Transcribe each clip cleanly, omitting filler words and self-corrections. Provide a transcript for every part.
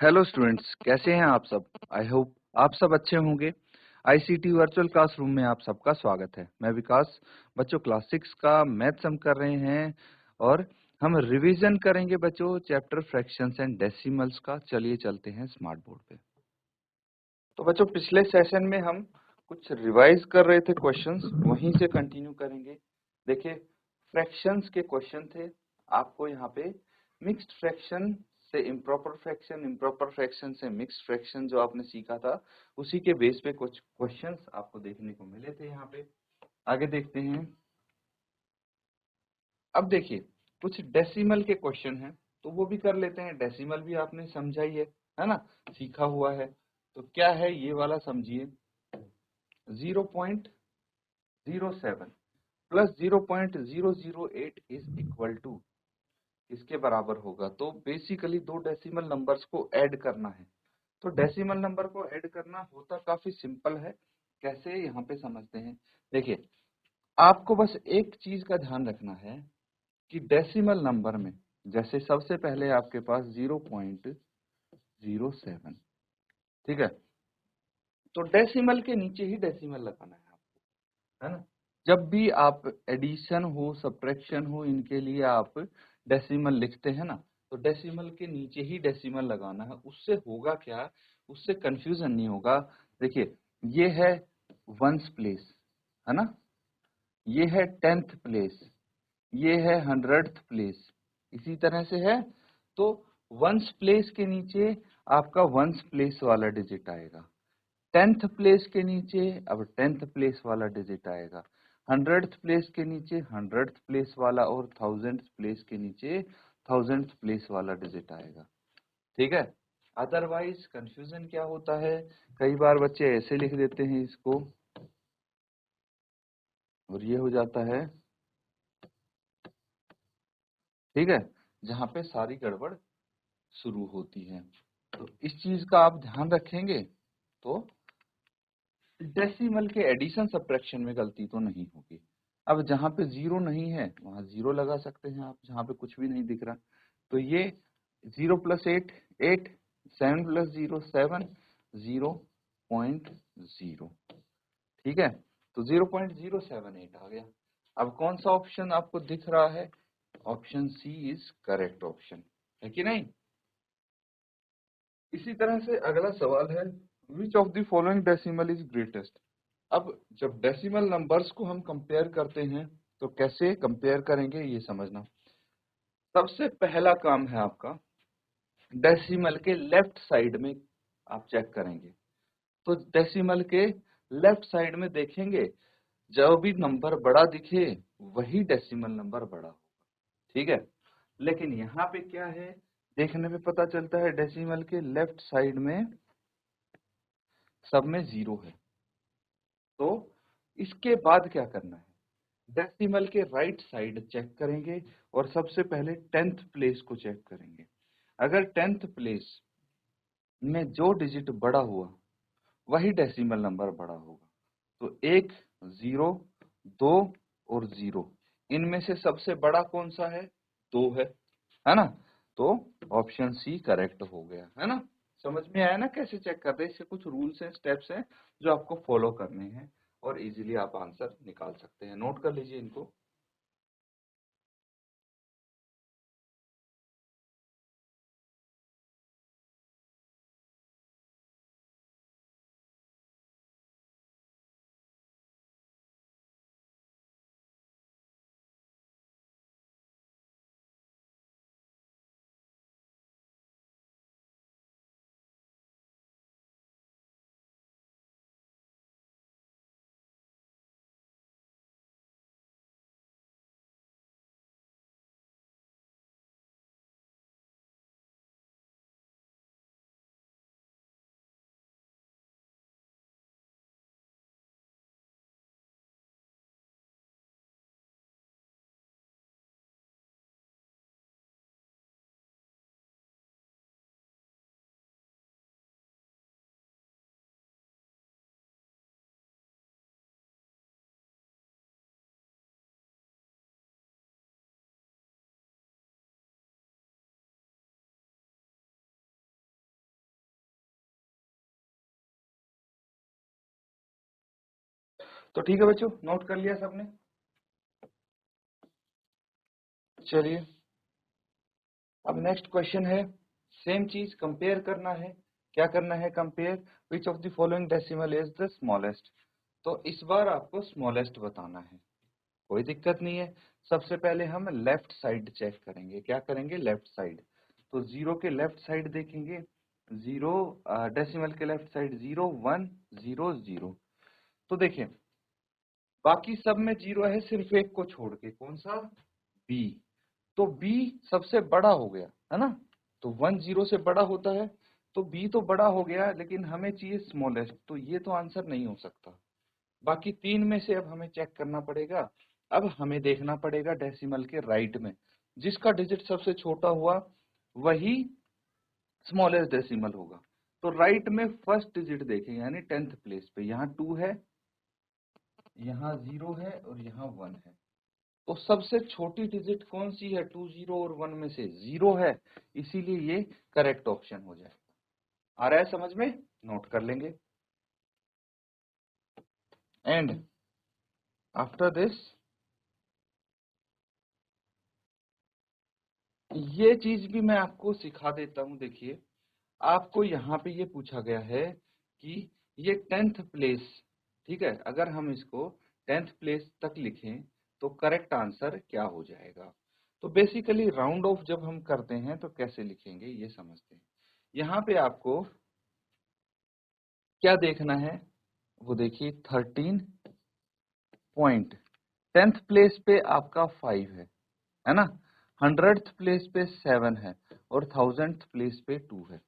Hello students, कैसे हैं आप सब। आई होप आप सब अच्छे होंगे। आईसीटी वर्चुअल क्लासरूम में आप सबका स्वागत है। मैं विकास। बच्चों, क्लास 6 का मैथ्स हम कर रहे हैं और हम रिवीजन करेंगे बच्चों चैप्टर फ्रैक्शंस एंड डेसिमल्स का। चलिए चलते हैं स्मार्ट बोर्ड पे। तो बच्चों, पिछले सेशन में हम कुछ रिवाइज कर रहे थे क्वेश्चंस, वहीं से कंटिन्यू करेंगे। देखिए, फ्रैक्शंस के क्वेश्चन थे। आपको यहाँ पे मिक्स्ड फ्रैक्शन से इम्प्रॉपर फ्रैक्शन, इम्प्रॉपर फ्रैक्शन से मिक्स्ड फ्रैक्शन जो आपने सीखा था, उसी के बेस पे कुछ क्वेश्चंस आपको देखने को मिले थे यहाँ पे। आगे देखते हैं। अब देखिए, कुछ डेसिमल के क्वेश्चन हैं, तो वो भी कर लेते हैं। डेसिमल भी आपने समझा ही है ना, सीखा हुआ है। तो क्या है ये वाला, समझिए। 0.07 प्लस 0.008 इज इक्वल टू इसके बराबर होगा। तो बेसिकली दो डेसिमल नंबर्स को ऐड करना है। तो डेसिमल नंबर को ऐड करना होता काफी सिंपल है। कैसे, यहाँ पे समझते हैं। देखिए, आपको बस एक चीज का ध्यान रखना है कि डेसिमल नंबर में, जैसे सबसे पहले आपके पास 0.07, ठीक है। तो डेसिमल के नीचे ही डेसिमल लगाना है आपको, है ना। जब भी आप एडिशन हो, सब्ट्रैक्शन हो, इनके लिए आप डेसिमल लिखते हैं ना, तो डेसिमल के नीचे ही डेसिमल लगाना है। उससे होगा क्या, उससे कंफ्यूजन नहीं होगा। देखिए, ये है वंस प्लेस, है ना, ये है 10th प्लेस, ये है 100th प्लेस, इसी तरह से है। तो वंस प्लेस के नीचे आपका वंस प्लेस वाला डिजिट आएगा, 10th प्लेस के नीचे अब 10th प्लेस वाला डिजिट आएगा, 100th प्लेस के नीचे 100th प्लेस वाला, और 1000th प्लेस के नीचे 1000th प्लेस वाला डिजिट आएगा, ठीक है। अदरवाइज कंफ्यूजन क्या होता है, कई बार बच्चे ऐसे लिख देते हैं इसको, और ये हो जाता है, ठीक है, जहां पे सारी गड़बड़ शुरू होती है। तो इस चीज का आप ध्यान रखेंगे तो डेसिमल के एडिशन सब्ट्रैक्शन में गलती तो नहीं होगी। अब जहां पे जीरो नहीं है वहां जीरो लगा सकते हैं आप, जहां पे कुछ भी नहीं दिख रहा। तो ये 0 प्लस 8 8, 7 प्लस 0 7, 0.0, ठीक है। तो 0.078 आ गया। अब कौन सा ऑप्शन आपको दिख रहा है, option C is correct option, है कि नहीं। इसी तरह से अगला सवाल है, which of the following decimal is greatest. अब जब डेसिमल नंबर्स को हम कंपेयर करते हैं तो कैसे कंपेयर करेंगे ये समझना। सबसे पहला काम है आपका, डेसिमल के लेफ्ट साइड में आप चेक करेंगे। तो डेसिमल के लेफ्ट साइड में देखेंगे, जो भी नंबर बड़ा दिखे वही डेसिमल नंबर बड़ा होगा, ठीक है। लेकिन यहाँ पे क्या है, देखने में पता चलता है डेसिमल के लेफ्ट साइड में सब में जीरो है। तो इसके बाद क्या करना है, डेसिमल के राइट साइड चेक करेंगे और सबसे पहले 10th प्लेस को चेक करेंगे। अगर 10th प्लेस में जो डिजिट बड़ा हुआ वही डेसिमल नंबर बड़ा होगा। तो एक, जीरो, दो और जीरो, इनमें से सबसे बड़ा कौन सा है, दो है ना। तो ऑप्शन सी करेक्ट हो गया, है ना। समझ में आया ना कैसे चेक करते हैं। इसके कुछ रूल्स हैं, स्टेप्स हैं जो आपको फॉलो करने हैं और इजीली आप आंसर निकाल सकते हैं। नोट कर लीजिए इनको। तो ठीक है बच्चों, नोट कर लिया सबने। चलिए अब नेक्स्ट क्वेश्चन है, सेम चीज कंपेयर करना है। क्या करना है? Compare which of the following decimal is the smallest. तो इस बार आपको स्मॉलेस्ट बताना है, कोई दिक्कत नहीं है। सबसे पहले हम लेफ्ट साइड चेक करेंगे। क्या करेंगे? Left side. तो जीरो के लेफ्ट साइड देखेंगे, जीरो डेसिमल के लेफ्ट साइड 0 1 0 0। तो देखिए बाकी सब में जीरो है, सिर्फ एक को छोड़ के, कौन सा? बी। तो बी सबसे बड़ा हो गया है ना, तो 1 0 से बड़ा होता है, तो बी तो बड़ा हो गया, लेकिन हमें चाहिए स्मॉलेस्ट, तो ये तो आंसर नहीं हो सकता। बाकी तीन में से अब हमें चेक करना पड़ेगा। अब हमें देखना पड़ेगा डेसिमल के राइट में, जिसका डिजिट सबसे छोटा हुआ वही स्मॉलेस्ट डेसिमल होगा। तो राइट में फर्स्ट डिजिट देखें, यानी 10th प्लेस पे, यहाँ 2 है, यहाँ 0 है और यहाँ 1 है। तो सबसे छोटी डिजिट कौन सी है? 2 0 और 1 में से 0 है, इसीलिए ये करेक्ट ऑप्शन हो जाएगा। आ रहा है समझ में? नोट कर लेंगे। एंड आफ्टर दिस ये चीज भी मैं आपको सिखा देता हूं। देखिए आपको यहाँ पे ये पूछा गया है कि ये 10th प्लेस, ठीक है, अगर हम इसको 10th प्लेस तक लिखें तो करेक्ट आंसर क्या हो जाएगा। तो बेसिकली राउंड ऑफ जब हम करते हैं तो कैसे लिखेंगे ये समझते हैं। यहाँ पे आपको क्या देखना है वो देखिए, 13 पॉइंट 10th प्लेस पे आपका 5 है ना, 100th प्लेस पे 7 है और 1000th प्लेस पे 2 है।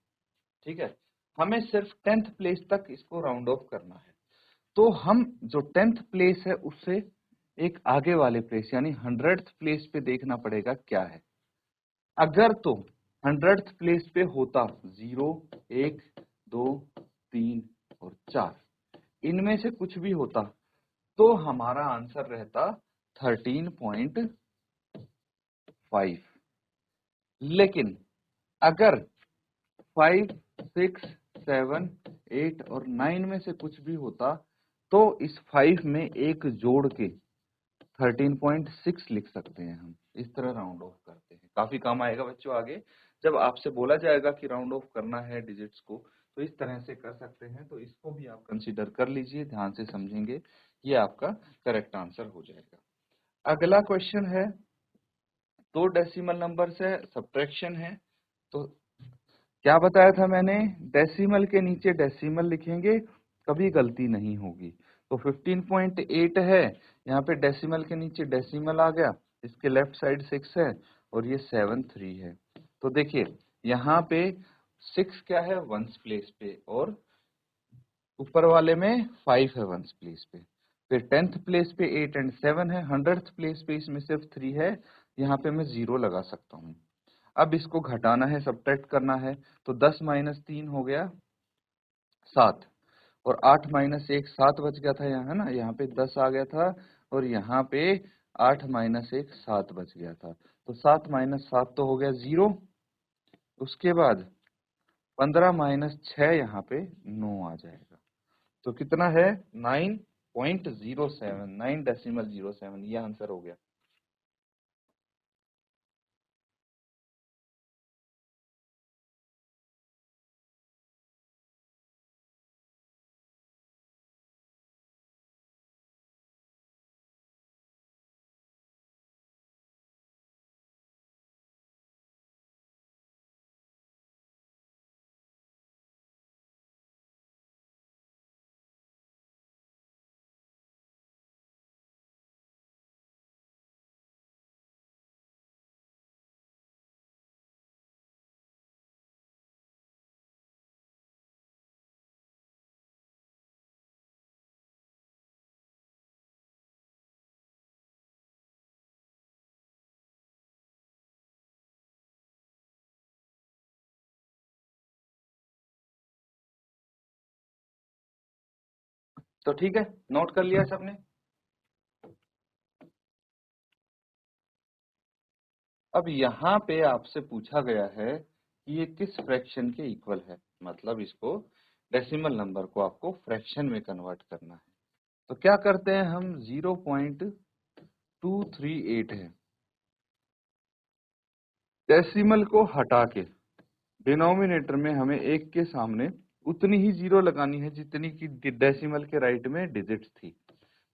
ठीक है, हमें सिर्फ 10th प्लेस तक इसको राउंड ऑफ करना है। तो हम जो 10th प्लेस है उससे एक आगे वाले प्लेस यानी 100th प्लेस पे देखना पड़ेगा क्या है। अगर तो 100th प्लेस पे होता 0 1 2 3 और 4, इनमें से कुछ भी होता तो हमारा आंसर रहता 13.5। लेकिन अगर 5 6 7 8 और 9 में से कुछ भी होता तो इस 5 में एक जोड़ के 13.6 लिख सकते हैं हम। इस तरह राउंड ऑफ करते हैं, काफी काम आएगा बच्चों आगे जब आपसे बोला जाएगा कि राउंड ऑफ करना है डिजिट्स को, तो इस तरह से कर सकते हैं। तो इसको भी आप कंसीडर कर लीजिए, ध्यान से समझेंगे, ये आपका करेक्ट आंसर हो जाएगा। अगला क्वेश्चन है, दो डेसिमल नंबर से सब्ट्रैक्शन है। तो क्या बताया था मैंने? डेसिमल के नीचे डेसिमल लिखेंगे, कभी गलती नहीं होगी। तो 15.8 है, यहाँ पे डेसिमल के नीचे डेसिमल आ गया, इसके लेफ्ट साइड 6 है और ये 7 3 है। तो देखिए यहाँ पे 6 क्या है? वंस प्लेस पे, और ऊपर वाले में 5 है वंस प्लेस पे। फिर 10th प्लेस पे 8 एंड 7 है, 100th प्लेस पे इसमें सिर्फ 3 है, यहाँ पे मैं 0 लगा सकता हूँ। अब इसको घटाना है, सब्ट्रैक्ट करना है, तो 10 माइनस 3 हो गया 7, और 8 माइनस 1 7 बच गया था यहाँ, है ना, यहाँ पे 10 आ गया था और यहाँ पे 8 माइनस 1 7 बच गया था। तो 7 माइनस 7 तो हो गया 0, उसके बाद 15 माइनस 6 यहाँ पे 9 आ जाएगा। तो कितना है? 9.07, 9.07, ये आंसर हो गया। तो ठीक है, नोट कर लिया सबने। अब यहाँ पे आपसे पूछा गया है कि ये किस फ्रैक्शन के इक्वल है, मतलब इसको डेसिमल नंबर को आपको फ्रैक्शन में कन्वर्ट करना है। तो क्या करते हैं हम, 0.238 है, डेसिमल को हटा के डिनोमिनेटर में हमें एक के सामने उतनी ही जीरो लगानी है जितनी की डेसिमल के राइट में डिजिट्स थी।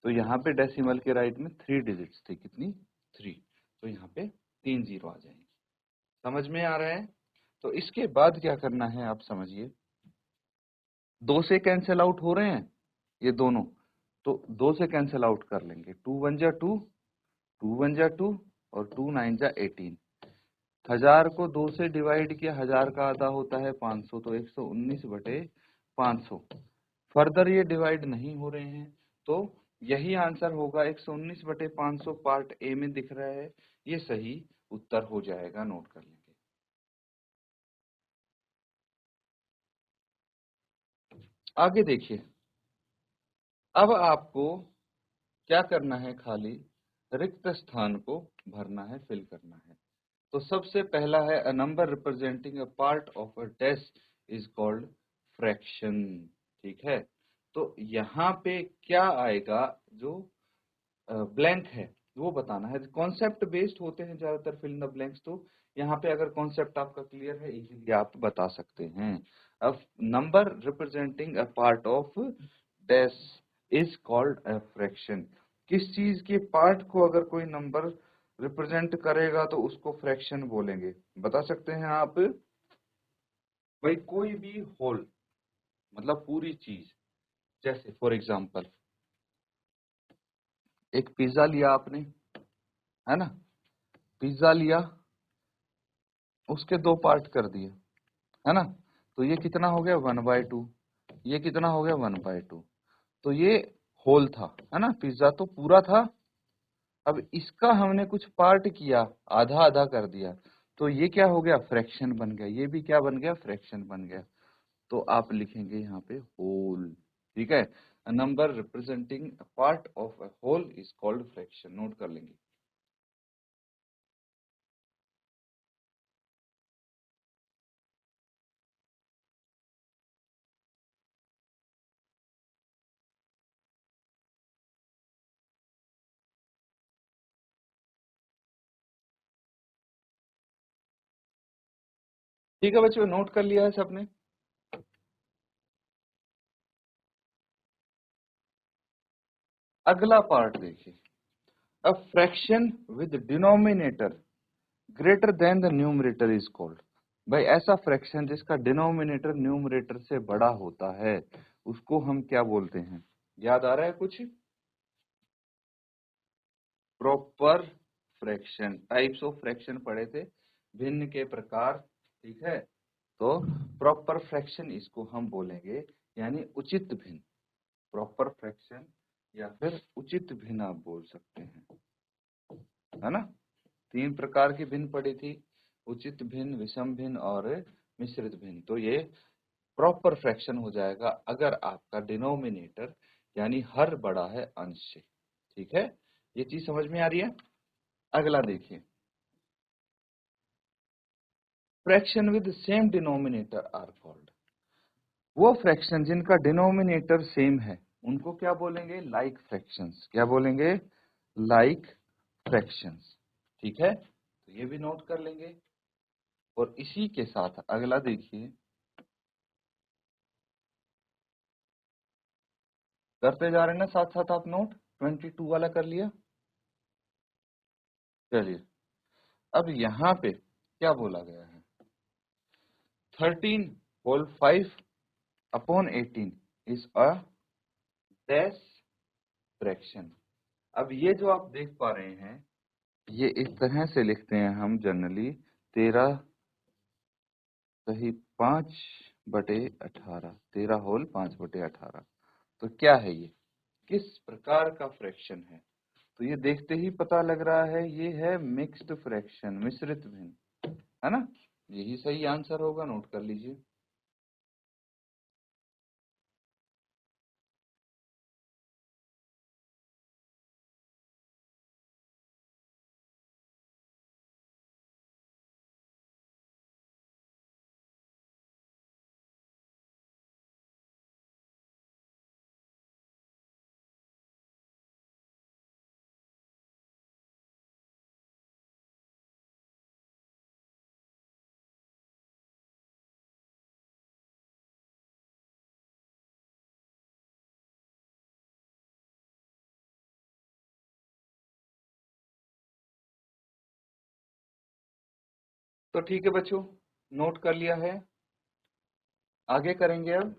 तो यहाँ पे डेसिमल के राइट में 3 डिजिट्स थी, कितनी, 3। तो यहाँ पे 3 जीरो आ जाएंगे। समझ में आ रहा है? तो इसके बाद क्या करना है आप समझिए, 2 से कैंसिल आउट हो रहे हैं ये दोनों, तो 2 से कैंसिल आउट कर लेंगे। 2 1 जा 2, 2 1 जा 2 और 2 9 जा 18। 1000 को 2 से डिवाइड किया, 1000 का आधा होता है 500, तो 119 बटे 500। फर्दर ये डिवाइड नहीं हो रहे हैं, तो यही आंसर होगा। 119 बटे 500 पार्ट ए में दिख रहा है, ये सही उत्तर हो जाएगा, नोट कर लेंगे। आगे देखिए, अब आपको क्या करना है, खाली रिक्त स्थान को भरना है, फिल करना है। तो सबसे पहला है, a number representing a part of a dash is called fraction. ठीक है, तो यहाँ पे क्या आएगा, जो ब्लैंक है वो बताना है। कॉन्सेप्ट बेस्ड होते हैं ज्यादातर फिल इन द ब्लैंक्स, तो यहाँ पे अगर कॉन्सेप्ट आपका क्लियर है, इजीली आप बता सकते हैं। अब number representing a part of dash is called a fraction. किस चीज के पार्ट को अगर कोई नंबर रिप्रेजेंट करेगा तो उसको फ्रैक्शन बोलेंगे। बता सकते हैं आप? भाई कोई भी होल, मतलब पूरी चीज, जैसे फॉर एग्जांपल एक पिज्जा लिया आपने, है ना, पिज्जा लिया, उसके 2 पार्ट कर दिए, है ना, तो ये कितना हो गया, 1/2। ये कितना हो गया, 1/2। तो ये होल था, है ना, पिज्जा तो पूरा था। अब इसका हमने कुछ पार्ट किया, आधा आधा कर दिया, तो ये क्या हो गया, फ्रैक्शन बन गया। ये भी क्या बन गया, फ्रैक्शन बन गया। तो आप लिखेंगे यहाँ पे होल। ठीक है, a number representing part of a whole is called fraction, note कर लेंगे। ठीक है बच्चों, नोट कर लिया है सबने? अगला पार्ट देखिए, a fraction with denominator greater than the numerator is called. भाई ऐसा फ्रैक्शन जिसका डिनोमिनेटर न्यूमरेटर से बड़ा होता है, उसको हम क्या बोलते हैं? याद आ रहा है कुछ? Proper fraction, types of fraction पढ़े थे, भिन्न के प्रकार। ठीक है, तो प्रॉपर फ्रैक्शन इसको हम बोलेंगे, यानी उचित भिन्न। प्रॉपर फ्रैक्शन या फिर उचित भिन्न आप बोल सकते हैं, है ना। 3 प्रकार की भिन्न पड़ी थी, उचित भिन्न, विषम भिन्न और मिश्रित भिन्न। तो ये प्रॉपर फ्रैक्शन हो जाएगा अगर आपका डिनोमिनेटर यानी हर बड़ा है अंश से। ठीक है, ये चीज समझ में आ रही है? अगला देखिए, fraction with same denominator are called. वो फ्रैक्शन जिनका डिनोमिनेटर सेम है उनको क्या बोलेंगे, लाइक फ्रैक्शंस। क्या बोलेंगे, लाइक फ्रैक्शंस। ठीक है, तो ये भी नोट कर लेंगे। और इसी के साथ अगला देखिए, करते जा रहे हैं ना साथ साथ आप नोट। 22 वाला कर लिया? चलिए, अब यहाँ पे क्या बोला गया है, 13 whole 5 upon 18 is a dash fraction. अब ये जो आप देख पा रहे हैं, ये इस तरह से लिखते हैं हम जनरली, 13 सही 5/18, 13 होल 5/18। तो क्या है ये, किस प्रकार का फ्रैक्शन है? तो ये देखते ही पता लग रहा है, ये है मिक्स्ड फ्रैक्शन, मिश्रित भिन्न, है ना। यही सही आंसर होगा, नोट कर लीजिए। तो ठीक है बच्चों, नोट कर लिया है। आगे करेंगे अब।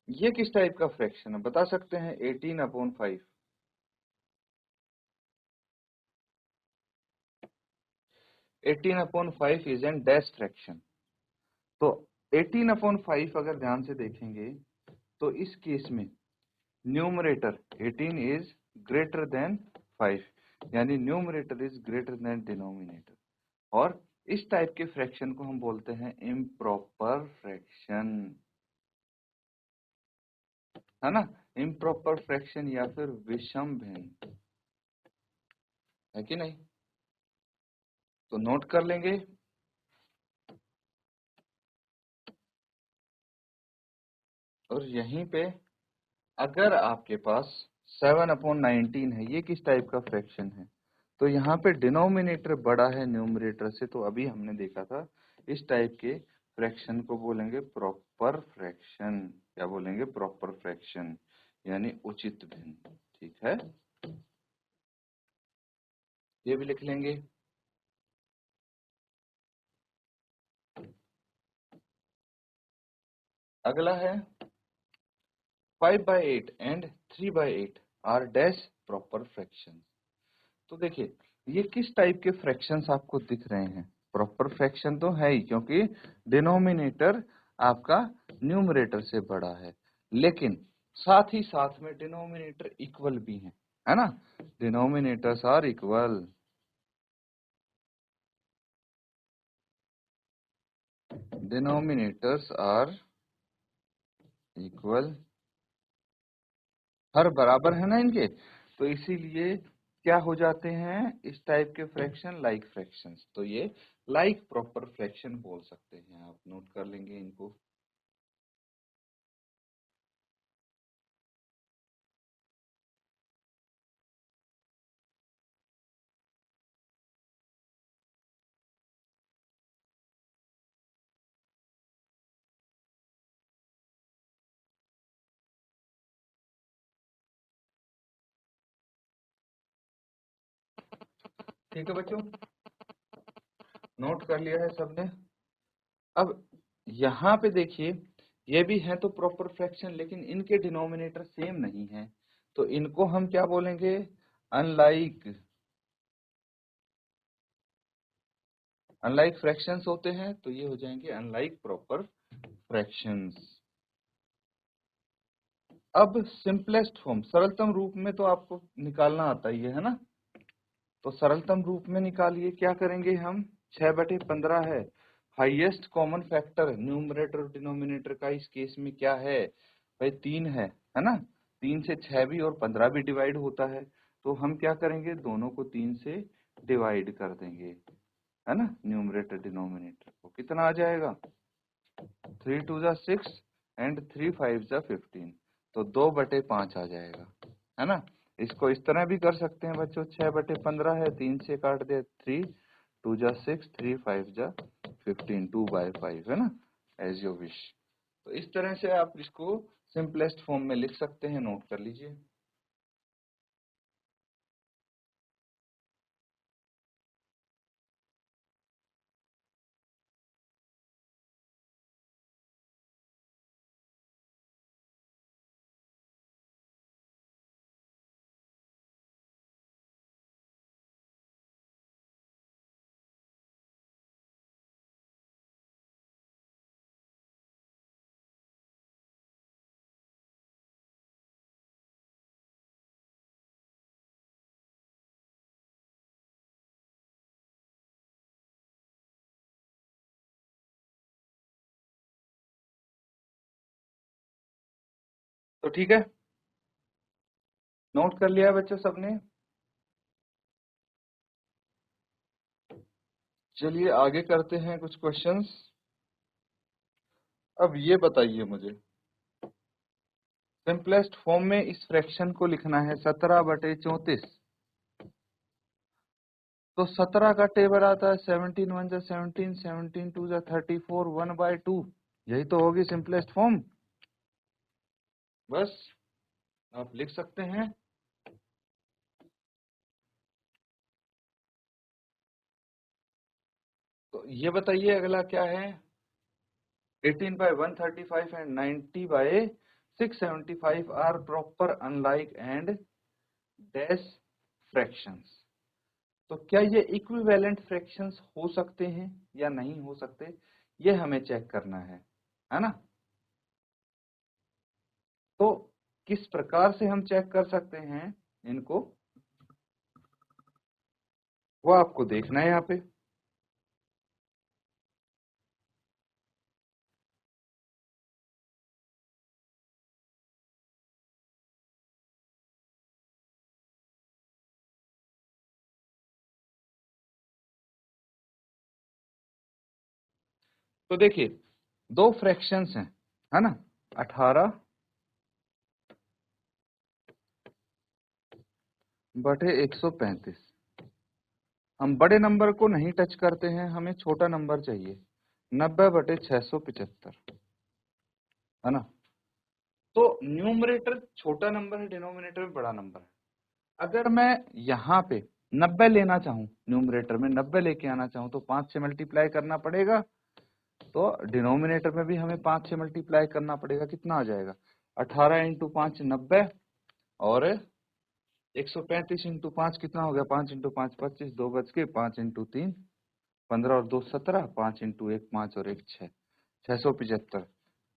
ये किस टाइप का फ्रैक्शन है बता सकते हैं? 18/5। 18/5 इज एन डैश फ्रैक्शन। तो 18/5 अगर ध्यान से देखेंगे तो इस केस में न्यूमरेटर 18 इज ग्रेटर देन 5, यानी numerator is greater than denominator. और इस टाइप के फ्रैक्शन को हम बोलते हैं इम्प्रॉपर फ्रैक्शन, है ना? इम्प्रॉपर फ्रैक्शन या फिर विषम भिन्न, है कि नहीं? तो नोट कर लेंगे। और यहीं पे अगर आपके पास 7/19 है, ये किस टाइप का फ्रैक्शन है? तो यहाँ पे डिनोमिनेटर बड़ा है न्यूमरेटर से, तो अभी हमने देखा था इस टाइप के फ्रैक्शन को बोलेंगे प्रॉपर फ्रैक्शन। क्या बोलेंगे? प्रॉपर फ्रैक्शन, यानी उचित भिन्न। ठीक है, ये भी लिख लेंगे। अगला है 5/8 and 3/8 are dash proper fraction. तो देखिए, ये किस टाइप के फ्रैक्शंस आपको दिख रहे हैं? प्रॉपर फ्रैक्शन तो है ही, क्योंकि डिनोमिनेटर आपका न्यूमरेटर से बड़ा है, लेकिन साथ ही साथ में डिनोमिनेटर इक्वल भी है ना? Denominators are equal. Denominators are equal, हर बराबर है ना इनके, तो इसीलिए क्या हो जाते हैं इस टाइप के फ्रैक्शन? Like fractions. तो ये लाइक प्रॉपर फ्रैक्शन बोल सकते हैं आप। नोट कर लेंगे इनको। ठीक है बच्चों, नोट कर लिया है सबने? अब यहाँ पे देखिए, ये भी है तो प्रॉपर फ्रैक्शन, लेकिन इनके डिनोमिनेटर सेम नहीं है, तो इनको हम क्या बोलेंगे? अनलाइक। अनलाइक फ्रैक्शंस होते हैं, तो ये हो जाएंगे अनलाइक प्रॉपर फ्रैक्शंस। अब सिंपलेस्ट फॉर्म, सरलतम रूप में तो आपको निकालना आता ही है ना? तो सरलतम रूप में निकालिए। क्या करेंगे हम? 6/15 है, हाईएस्ट कॉमन फैक्टर न्यूमरेटर और डिनोमिनेटर का इस केस में क्या है भाई? 3 है ना? 3 से 6 भी और 15 भी डिवाइड होता है, तो हम क्या करेंगे? दोनों को 3 से डिवाइड कर देंगे, है ना? न्यूमरेटर डिनोमिनेटर को कितना आ जाएगा? 3 2 6 एंड 3 5 15, तो 2/5 आ जाएगा, है ना? इसको इस तरह भी कर सकते हैं बच्चों, 6/15 है, 3 से काट दे, 3 2 6 3 5 15, 2/5, है ना? As your wish. तो इस तरह से आप इसको सिंपलेस्ट फॉर्म में लिख सकते हैं। नोट कर लीजिए। तो ठीक है, नोट कर लिया है बच्चों सबने? चलिए आगे करते हैं कुछ क्वेश्चंस। अब ये बताइए मुझे, सिंपलेस्ट फॉर्म में इस फ्रैक्शन को लिखना है 17/34। तो 17 का टेबल आता है 17 1 17, 17 2 34, 1/2। यही तो होगी सिंपलेस्ट फॉर्म। बस आप लिख सकते हैं। ये बताइए अगला क्या है, 18/135 and 90/675 are proper unlike and dash fractions। तो क्या ये इक्विवेलेंट फ्रैक्शंस हो सकते हैं या नहीं हो सकते, ये हमें चेक करना है ना। तो किस प्रकार से हम चेक कर सकते हैं इनको, वो आपको देखना है यहाँ पे। तो देखिए दो फ्रैक्शंस हैं, है ना, 18/135। हम बड़े नंबर को नहीं टच करते हैं, हमें छोटा नंबर चाहिए, 90/675, है ना। तो न्यूमरेटर छोटा नंबर है, डिनोमिनेटर में बड़ा नंबर है। अगर मैं यहाँ पे 90 लेना चाहूँ, न्यूमरेटर में 90 लेके आना चाहूँ, तो 5 से मल्टीप्लाई करना पड़ेगा। तो डिनोमिनेटर में भी हमें 5 से मल्टीप्लाई करना पड़ेगा। कितना आ जाएगा, 18 × 5 90, और 135 × 5 कितना हो गया, 5 × 5 25, 2 बच के, 5 × 3 15 और 2 17, 5 × 1 5 और 1 6, 675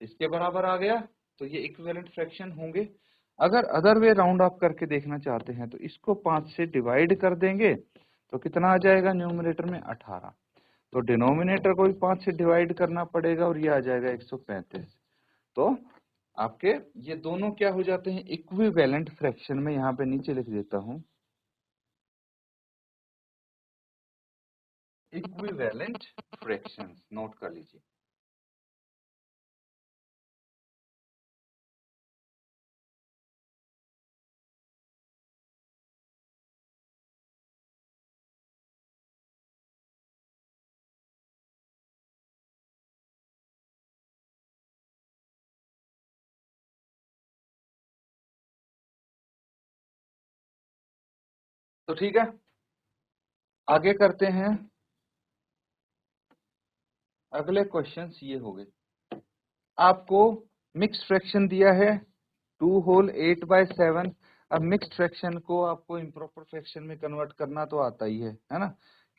इसके बराबर आ गया। तो ये इक्विवेलेंट फ्रैक्शन होंगे। अगर अदर वे राउंड आप करके देखना चाहते हैं तो इसको 5 से डिवाइड कर देंगे तो कितना आ जाएगा, न्यूमरेटर में 18। तो डिनोमिनेटर को भी 5 से डिवाइड करना पड़ेगा और ये आ जाएगा 135। तो आपके ये दोनों क्या हो जाते हैं, इक्विवेलेंट फ्रैक्शन में। यहाँ पे नीचे लिख देता हूँ, इक्विवेलेंट फ्रैक्शंस, नोट कर लीजिए। तो ठीक है, आगे करते हैं। अगले क्वेश्चंस ये हो गए, आपको मिक्स्ड फ्रैक्शन दिया है 2 होल 8/7। अब मिक्स्ड फ्रैक्शन को आपको इम्प्रॉपर फ्रैक्शन में कन्वर्ट करना तो आता ही है ना।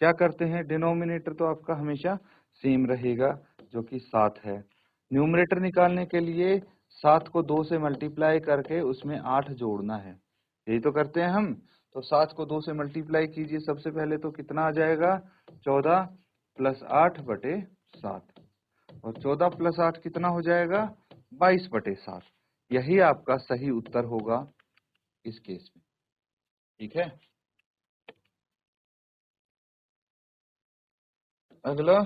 क्या करते हैं, डिनोमिनेटर तो आपका हमेशा सेम रहेगा जो कि 7 है। न्यूमरेटर निकालने के लिए 7 को 2 से मल्टीप्लाई करके उसमें 8 जोड़ना है, यही तो करते हैं हम। तो 7 को 2 से मल्टीप्लाई कीजिए सबसे पहले, तो कितना आ जाएगा, 14 + 8/7, और 14 + 8 कितना हो जाएगा, 22/7। यही आपका सही उत्तर होगा इस केस में, ठीक है। अगला,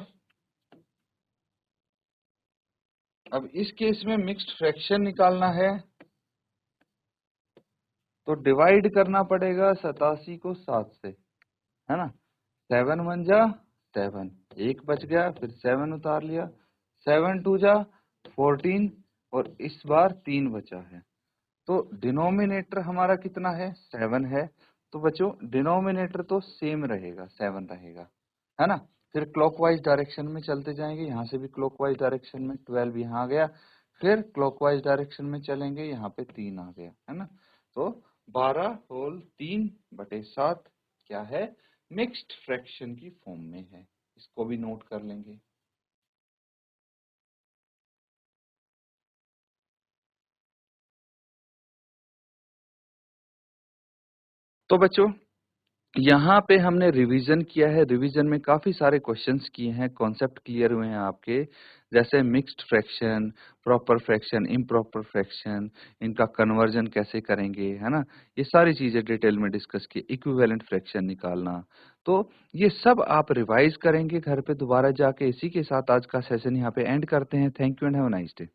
अब इस केस में मिक्स्ड फ्रैक्शन निकालना है तो डिवाइड करना पड़ेगा 87 को 7 से, है ना। 7 × 1 = 7, एक बच गया, फिर 7 उतार लिया, 7 × 2 = 14, और इस बार 3 बचा है। तो डिनोमिनेटर हमारा कितना है, 7 है। तो बच्चों डिनोमिनेटर तो सेम रहेगा, 7 रहेगा, है ना। फिर क्लॉकवाइज डायरेक्शन में चलते जाएंगे, यहाँ से भी क्लॉकवाइज डायरेक्शन में 12 यहाँ आ गया, फिर क्लॉकवाइज डायरेक्शन में चलेंगे, यहाँ पे 3 आ गया, है ना। तो 12 होल 3/7 क्या है, मिक्स्ड फ्रैक्शन की फॉर्म में है। इसको भी नोट कर लेंगे। तो बच्चों यहाँ पे हमने रिवीजन किया है। रिवीजन में काफी सारे क्वेश्चंस किए हैं, कॉन्सेप्ट क्लियर हुए हैं आपके, जैसे mixed fraction, proper fraction, improper fraction, इनका कन्वर्जन कैसे करेंगे, है ना। ये सारी चीजें डिटेल में डिस्कस की, इक्विवेलेंट फ्रैक्शन निकालना। तो ये सब आप रिवाइज करेंगे घर पे दोबारा जाके। इसी के साथ आज का सेशन यहाँ पे एंड करते हैं। Thank you and have a nice day.